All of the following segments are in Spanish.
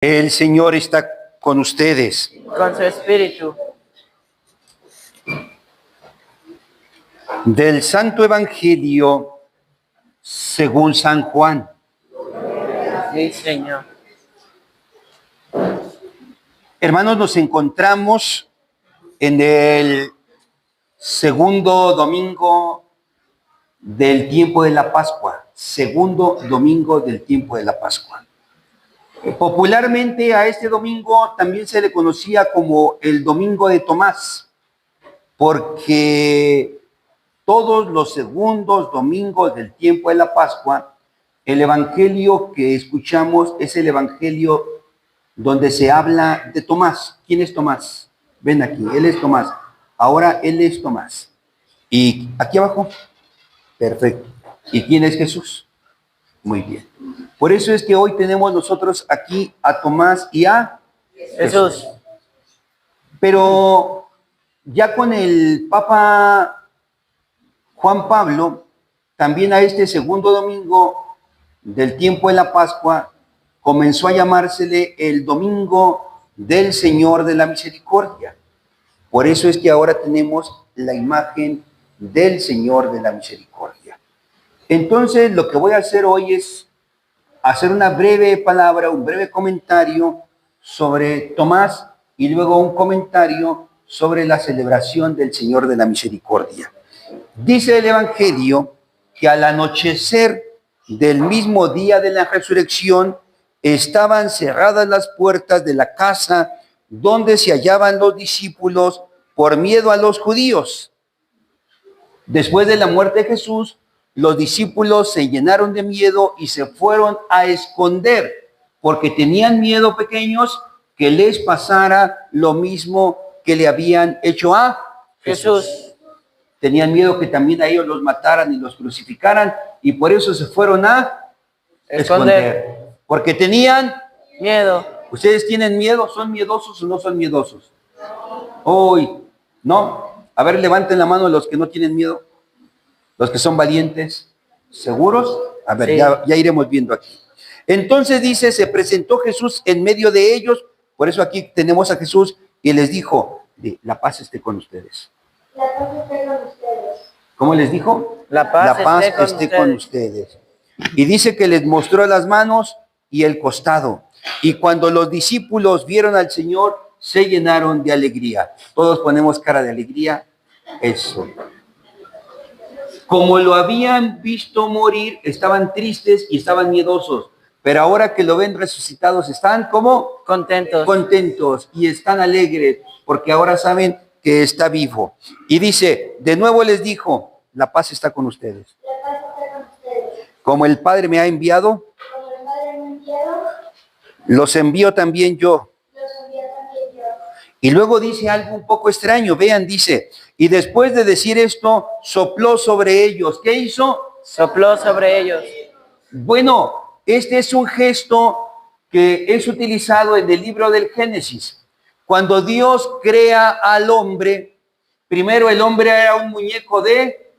El Señor está con ustedes. Con su espíritu. Del Santo Evangelio según San Juan. Sí, Señor. Hermanos, nos encontramos en el segundo domingo del tiempo de la Pascua. Segundo domingo del tiempo de la Pascua. Popularmente a este domingo también se le conocía como el Domingo de Tomás, porque todos los segundos domingos del tiempo de la Pascua, el evangelio que escuchamos es el evangelio donde se habla de Tomás. ¿Quién es Tomás? Ven aquí, él es Tomás. Ahora él es Tomás. Y aquí abajo, perfecto. ¿Y quién es Jesús? Muy bien. Por eso es que hoy tenemos nosotros aquí a Tomás y a Jesús. Pero ya con el Papa Juan Pablo, también a este segundo domingo del tiempo de la Pascua, comenzó a llamársele el Domingo del Señor de la Misericordia. Por eso es que ahora tenemos la imagen del Señor de la Misericordia. Entonces, lo que voy a hacer hoy es hacer una breve palabra, un breve comentario sobre Tomás y luego un comentario sobre la celebración del Señor de la Misericordia. Dice el Evangelio que al anochecer del mismo día de la resurrección estaban cerradas las puertas de la casa donde se hallaban los discípulos por miedo a los judíos. Después de la muerte de Jesús, los discípulos se llenaron de miedo y se fueron a esconder, porque tenían miedo pequeños que les pasara lo mismo que le habían hecho a Jesús. Tenían miedo que también a ellos los mataran y los crucificaran, y por eso se fueron a esconder. Porque tenían miedo. ¿Ustedes tienen miedo? ¿Son miedosos o no son miedosos? Hoy, ¿no? A ver, levanten la mano los que no tienen miedo. Los que son valientes, ¿seguros? A ver, Sí. ya iremos viendo aquí. Entonces dice, se presentó Jesús en medio de ellos, por eso aquí tenemos a Jesús, y les dijo, la paz esté con ustedes. La paz esté con ustedes. ¿Cómo les dijo? La paz esté con ustedes. Y dice que les mostró las manos y el costado. Y cuando los discípulos vieron al Señor, se llenaron de alegría. Todos ponemos cara de alegría. Eso. Como lo habían visto morir, estaban tristes y estaban miedosos. Pero ahora que lo ven resucitados, están como contentos y están alegres, porque ahora saben que está vivo. Y dice, de nuevo les dijo, la paz está con ustedes. La paz esté con ustedes. Como el Padre me ha enviado, Como el Padre me ha enviado, los envío también yo. los envío también yo. Y luego dice algo un poco extraño, vean, dice, y después de decir esto, sopló sobre ellos. ¿Qué hizo? Sopló sobre ellos. Bueno, este es un gesto que es utilizado en el libro del Génesis. Cuando Dios crea al hombre, primero el hombre era un muñeco de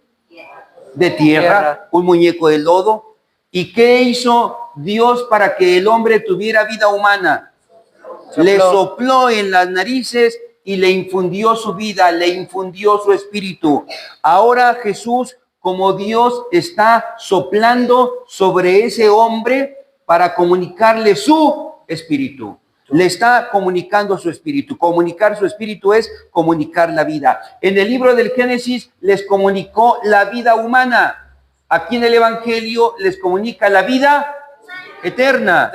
tierra, un muñeco de lodo. ¿Y qué hizo Dios para que el hombre tuviera vida humana? Le sopló en las narices y le infundió su vida, le infundió su espíritu. Ahora Jesús, como Dios, está soplando sobre ese hombre para comunicarle su espíritu. Le está comunicando su espíritu. Comunicar su espíritu es comunicar la vida. En el libro del Génesis les comunicó la vida humana. Aquí en el Evangelio les comunica la vida eterna.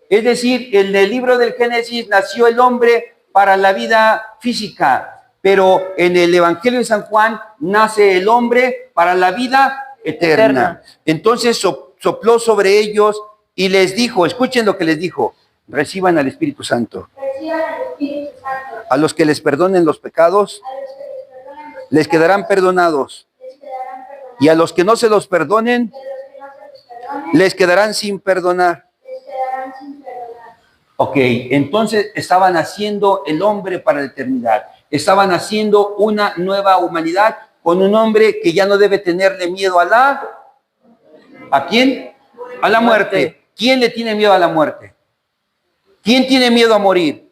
Es decir, en el libro del Génesis nació el hombre para la vida física, pero en el Evangelio de San Juan nace el hombre para la vida eterna. Entonces sopló sobre ellos y les dijo, escuchen lo que les dijo, reciban al Espíritu Santo. Reciban al Espíritu Santo. A los que les perdonen los pecados, A los que les perdonen los les quedarán perdonados. les quedarán perdonados. Y a los que no se los perdonen, Y a los que no se les perdonen, les quedarán sin perdonar. les quedarán sin perdonar. Ok, entonces estaban haciendo el hombre para la eternidad. Estaban haciendo una nueva humanidad con un hombre que ya no debe tenerle miedo ¿a quién? A la muerte. ¿Quién le tiene miedo a la muerte? ¿Quién tiene miedo a morir?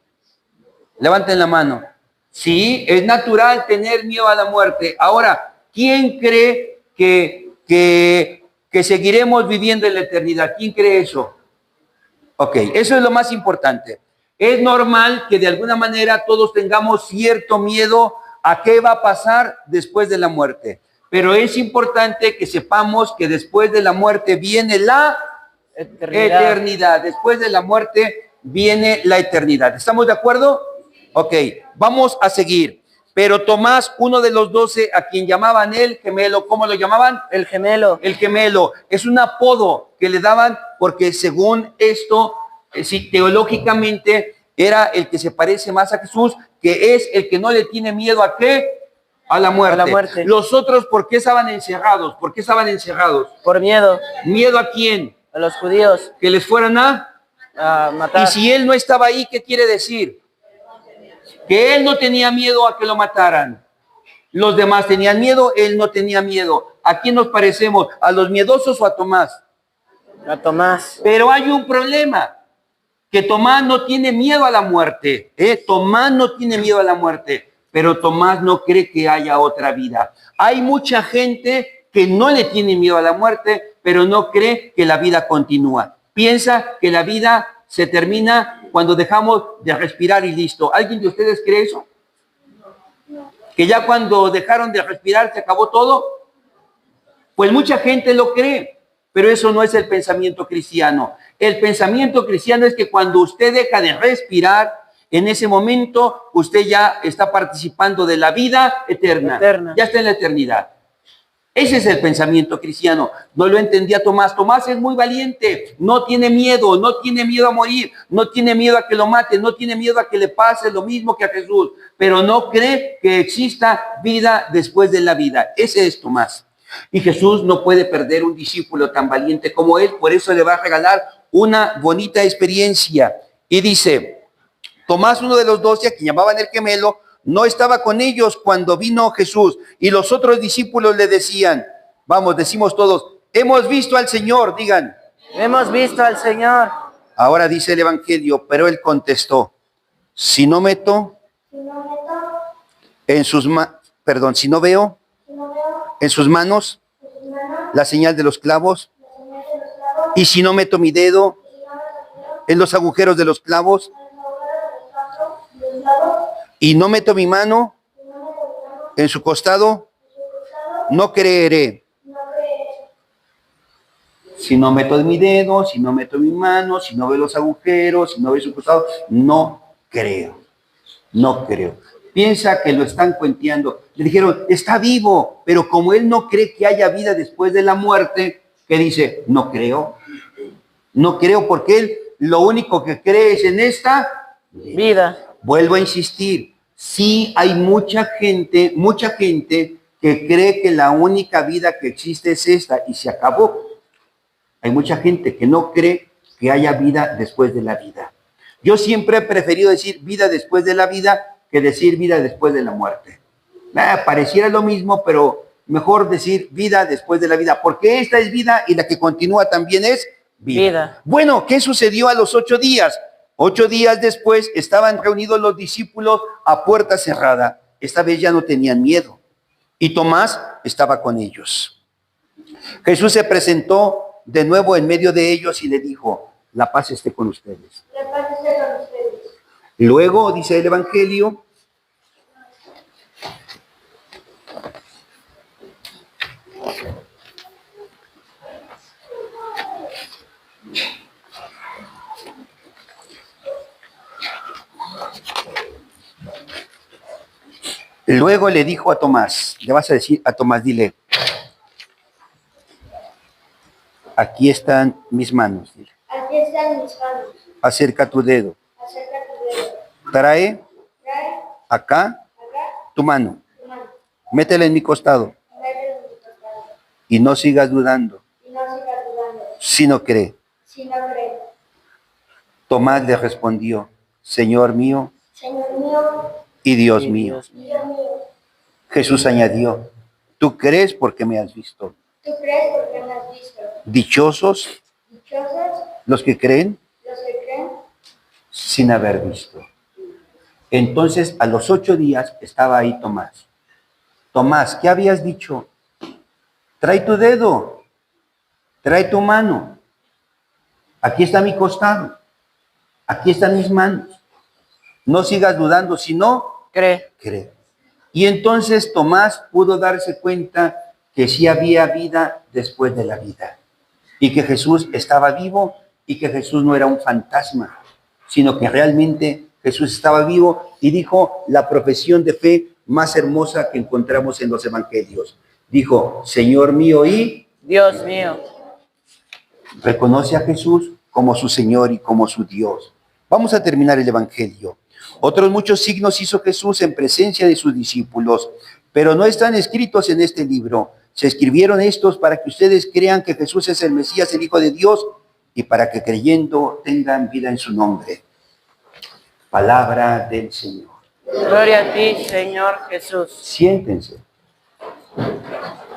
Levanten la mano. Sí, es natural tener miedo a la muerte. Ahora, ¿quién cree que seguiremos viviendo en la eternidad? ¿Quién cree eso? Ok, eso es lo más importante. Es normal que de alguna manera todos tengamos cierto miedo a qué va a pasar después de la muerte. Pero es importante que sepamos que después de la muerte viene la eternidad. Después de la muerte viene la eternidad. ¿Estamos de acuerdo? Ok, vamos a seguir. Pero Tomás, uno de los 12, a quien llamaban el gemelo, ¿cómo lo llamaban? El gemelo. El gemelo. Es un apodo que le daban porque según esto, sí, teológicamente, era el que se parece más a Jesús, que es el que no le tiene miedo ¿a qué? A la muerte. A la muerte. Los otros, ¿por qué estaban encerrados? ¿Por qué estaban encerrados? Por miedo ¿Miedo a quién? a los judíos Que les fueran a... a matar. Y si él no estaba ahí, ¿qué quiere decir? Que él no tenía miedo a que lo mataran. Los demás tenían miedo, él no tenía miedo. ¿A quién nos parecemos? ¿A los miedosos o a Tomás? A Tomás. Pero hay un problema, que Tomás no tiene miedo a la muerte. Tomás no tiene miedo a la muerte, pero Tomás no cree que haya otra vida. Hay mucha gente que no le tiene miedo a la muerte, pero no cree que la vida continúa. Piensa que la vida se termina cuando dejamos de respirar y listo. ¿Alguien de ustedes cree eso? ¿Que ya cuando dejaron de respirar se acabó todo? Pues mucha gente lo cree, pero eso no es el pensamiento cristiano. El pensamiento cristiano es que cuando usted deja de respirar, en ese momento usted ya está participando de la vida eterna. Ya está en la eternidad. Ese es el pensamiento cristiano. No lo entendía Tomás. Tomás es muy valiente, no tiene miedo a morir, no tiene miedo a que lo maten, no tiene miedo a que le pase lo mismo que a Jesús, pero no cree que exista vida después de la vida. Ese es Tomás. Y Jesús no puede perder un discípulo tan valiente como él, por eso le va a regalar una bonita experiencia. Y dice, Tomás, uno de los 12, a quien llamaban el gemelo, no estaba con ellos cuando vino Jesús, y los otros discípulos le decían, vamos, decimos todos, hemos visto al Señor, digan. Hemos visto al Señor. Ahora dice el Evangelio, pero él contestó, si no meto en sus si no veo en sus manos la señal de los clavos, y si no meto mi dedo en los agujeros de los clavos, y no meto mi mano en su costado, no creeré. Si no meto mi dedo, si no meto mi mano, si no veo los agujeros, si no veo su costado, no creo. No creo. Piensa que lo están cuenteando. Le dijeron, está vivo, pero como él no cree que haya vida después de la muerte, ¿qué dice? No creo. No creo porque él lo único que cree es en esta vida. Vuelvo a insistir, sí hay mucha gente que cree que la única vida que existe es esta y se acabó. Hay mucha gente que no cree que haya vida después de la vida. Yo siempre he preferido decir vida después de la vida que decir vida después de la muerte. Pareciera lo mismo, pero mejor decir vida después de la vida, porque esta es vida y la que continúa también es vida. Bueno, ¿qué sucedió a los 8 días? 8 días después estaban reunidos los discípulos a puerta cerrada. Esta vez ya no tenían miedo. Y Tomás estaba con ellos. Jesús se presentó de nuevo en medio de ellos y le dijo, la paz esté con ustedes. La paz esté con ustedes. Luego, dice el Evangelio, luego le dijo a Tomás, le vas a decir a Tomás, dile, aquí están mis manos, dile. Aquí están mis manos. Acerca tu dedo. Acerca tu dedo. Trae Trae acá tu mano. tu mano. Métela en mi costado. Mételo en mi costado. Y no sigas dudando, Y no sigas dudando. sino cree. Si no crees. Tomás le respondió, Señor mío Señor mío y Dios mío. y Dios mío. Jesús añadió, tú crees porque me has visto. Tú crees porque me has visto. Dichosos Dichosos los que creen los que creen sin haber visto. Entonces, a los 8 días estaba ahí Tomás. Tomás, ¿qué habías dicho? Trae tu dedo, trae tu mano. Aquí está mi costado, aquí están mis manos. No sigas dudando, sino Cree. cree. Y entonces Tomás pudo darse cuenta que sí había vida después de la vida. Y que Jesús estaba vivo y que Jesús no era un fantasma, sino que realmente Jesús estaba vivo y dijo la profesión de fe más hermosa que encontramos en los evangelios. Dijo, Señor mío y Dios mío. reconoce a Jesús como su Señor y como su Dios. Vamos a terminar el evangelio. Otros muchos signos hizo Jesús en presencia de sus discípulos, pero no están escritos en este libro. Se escribieron estos para que ustedes crean que Jesús es el Mesías, el Hijo de Dios, y para que creyendo tengan vida en su nombre. Palabra del Señor. Gloria a ti, Señor Jesús. Siéntense.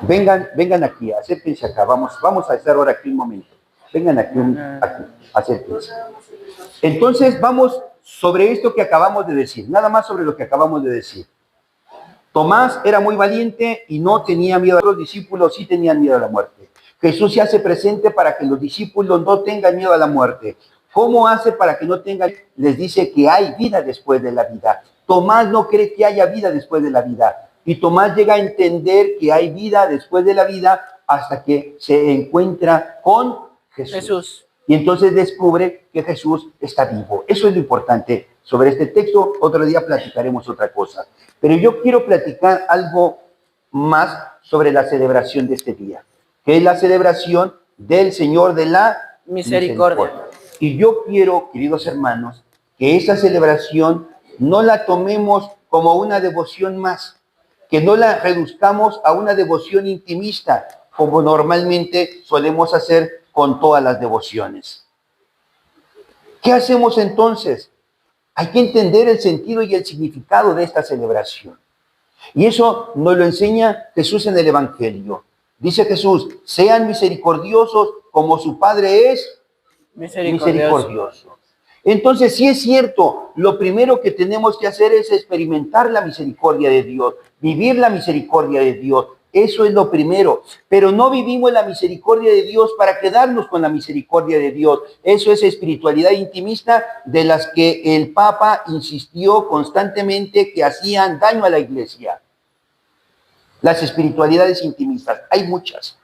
Vengan aquí, acérquense acá. Vamos a estar ahora aquí un momento. Vengan aquí, acérquense. Entonces vamos sobre esto que acabamos de decir, nada más sobre lo que acabamos de decir. Tomás era muy valiente y no tenía miedo. Los discípulos sí tenían miedo a la muerte. Jesús se hace presente para que los discípulos no tengan miedo a la muerte. ¿Cómo hace para que no tengan? Les dice que hay vida después de la vida. Tomás no cree que haya vida después de la vida. Y Tomás llega a entender que hay vida después de la vida hasta que se encuentra con Jesús. Y entonces descubre que Jesús está vivo. Eso es lo importante sobre este texto. Otro día platicaremos otra cosa. Pero yo quiero platicar algo más sobre la celebración de este día, que es la celebración del Señor de la Misericordia. Y yo quiero, queridos hermanos, que esa celebración no la tomemos como una devoción más, que no la reduzcamos a una devoción intimista, como normalmente solemos hacer con todas las devociones. ¿Qué hacemos entonces? Hay que entender el sentido y el significado de esta celebración. Y eso nos lo enseña Jesús en el Evangelio. Dice Jesús, sean misericordiosos como su Padre es misericordioso. Entonces, sí es cierto, lo primero que tenemos que hacer es experimentar la misericordia de Dios, vivir la misericordia de Dios. Eso es lo primero. Pero no vivimos la misericordia de Dios para quedarnos con la misericordia de Dios. Eso es espiritualidad intimista de las que el Papa insistió constantemente que hacían daño a la iglesia. Las espiritualidades intimistas, hay muchas.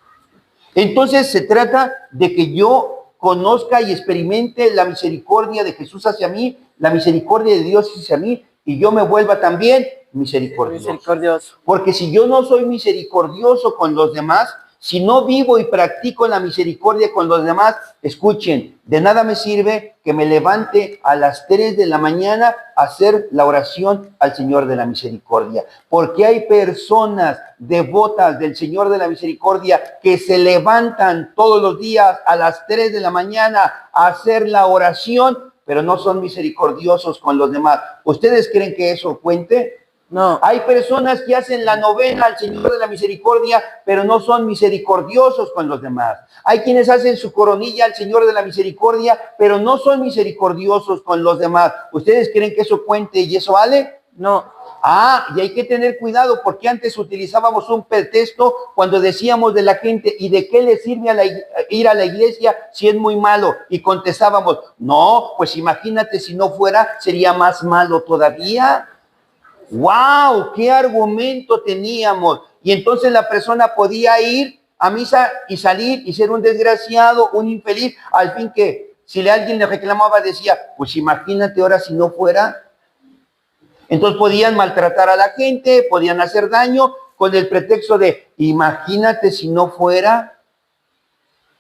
Entonces se trata de que yo conozca y experimente la misericordia de Jesús hacia mí, la misericordia de Dios hacia mí, y yo me vuelva también misericordioso. Porque si yo no soy misericordioso con los demás, si no vivo y practico la misericordia con los demás, escuchen, de nada me sirve que me levante a las 3 de la mañana a hacer la oración al Señor de la Misericordia. Porque hay personas devotas del Señor de la Misericordia que se levantan todos los días a las 3 de la mañana a hacer la oración, pero no son misericordiosos con los demás. ¿Ustedes creen que eso cuente? No. Hay personas que hacen la novena al Señor de la Misericordia, pero no son misericordiosos con los demás. Hay quienes hacen su coronilla al Señor de la Misericordia, pero no son misericordiosos con los demás. ¿Ustedes creen que eso cuente y eso vale? No. Y hay que tener cuidado porque antes utilizábamos un pretexto cuando decíamos de la gente, ¿y de qué le sirve ir a la iglesia si es muy malo? Y contestábamos, no, pues imagínate si no fuera, sería más malo todavía. ¡Wow! ¡Qué argumento teníamos! Y entonces la persona podía ir a misa y salir y ser un desgraciado, un infeliz, al fin que si alguien le reclamaba decía, pues imagínate ahora si no fuera. Entonces podían maltratar a la gente, podían hacer daño con el pretexto de, imagínate si no fuera.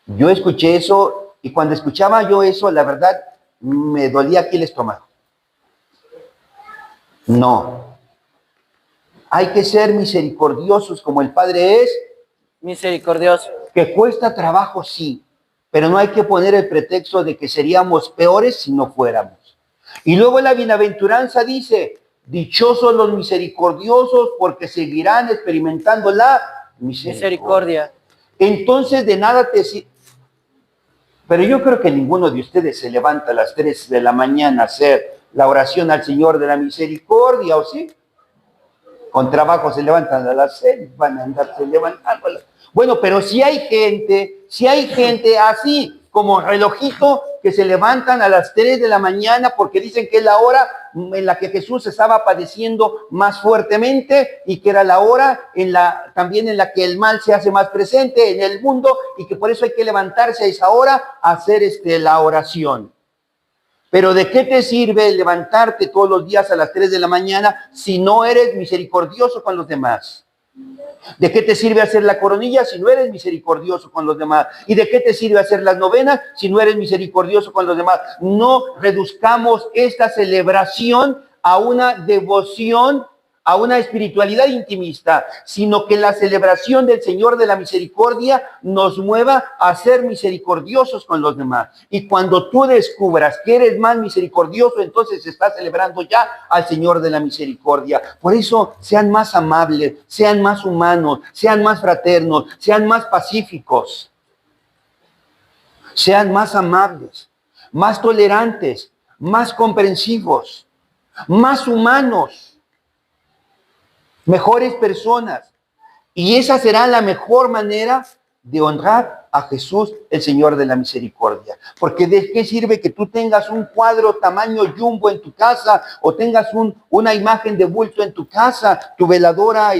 Yo escuché eso y cuando escuchaba yo eso, la verdad, me dolía aquí el estómago. No. Hay que ser misericordiosos como el Padre es Misericordioso. Que cuesta trabajo, sí, pero no hay que poner el pretexto de que seríamos peores si no fuéramos. Y luego la bienaventuranza dice, dichosos los misericordiosos porque seguirán experimentando la misericordia. Misericordia. Entonces de nada te sirve. Pero yo creo que ninguno de ustedes se levanta a las 3 de la mañana a hacer la oración al Señor de la Misericordia, ¿o sí? Con trabajo se levantan a las 6, van a andarse levantando. Bueno, pero si hay gente así, como relojito, que se levantan a las 3 de la mañana porque dicen que es la hora en la que Jesús estaba padeciendo más fuertemente y que era la hora también en la que el mal se hace más presente en el mundo y que por eso hay que levantarse a esa hora a hacer la oración. Pero ¿de qué te sirve levantarte todos los días a las 3 de la mañana si no eres misericordioso con los demás? ¿De qué te sirve hacer la coronilla si no eres misericordioso con los demás? ¿Y de qué te sirve hacer las novenas si no eres misericordioso con los demás? No reduzcamos esta celebración a una devoción, a una espiritualidad intimista, sino que la celebración del Señor de la Misericordia nos mueva a ser misericordiosos con los demás. Y cuando tú descubras que eres más misericordioso, entonces estás celebrando ya al Señor de la Misericordia. Por eso sean más amables, sean más humanos, sean más fraternos, sean más pacíficos, sean más amables, más tolerantes, más comprensivos, más humanos, mejores personas. Y esa será la mejor manera de honrar a Jesús, el Señor de la Misericordia. Porque ¿de qué sirve que tú tengas un cuadro tamaño jumbo en tu casa o tengas una imagen de bulto en tu casa, tu veladora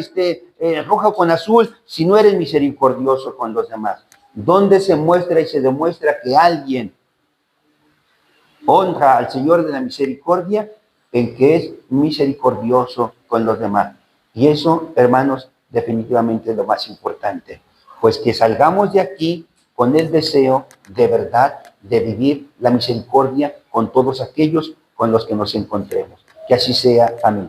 roja con azul, si no eres misericordioso con los demás? ¿Dónde se muestra y se demuestra que alguien honra al Señor de la Misericordia? En que es misericordioso con los demás. Y eso, hermanos, definitivamente es lo más importante. Pues que salgamos de aquí con el deseo de verdad de vivir la misericordia con todos aquellos con los que nos encontremos. Que así sea. Amén.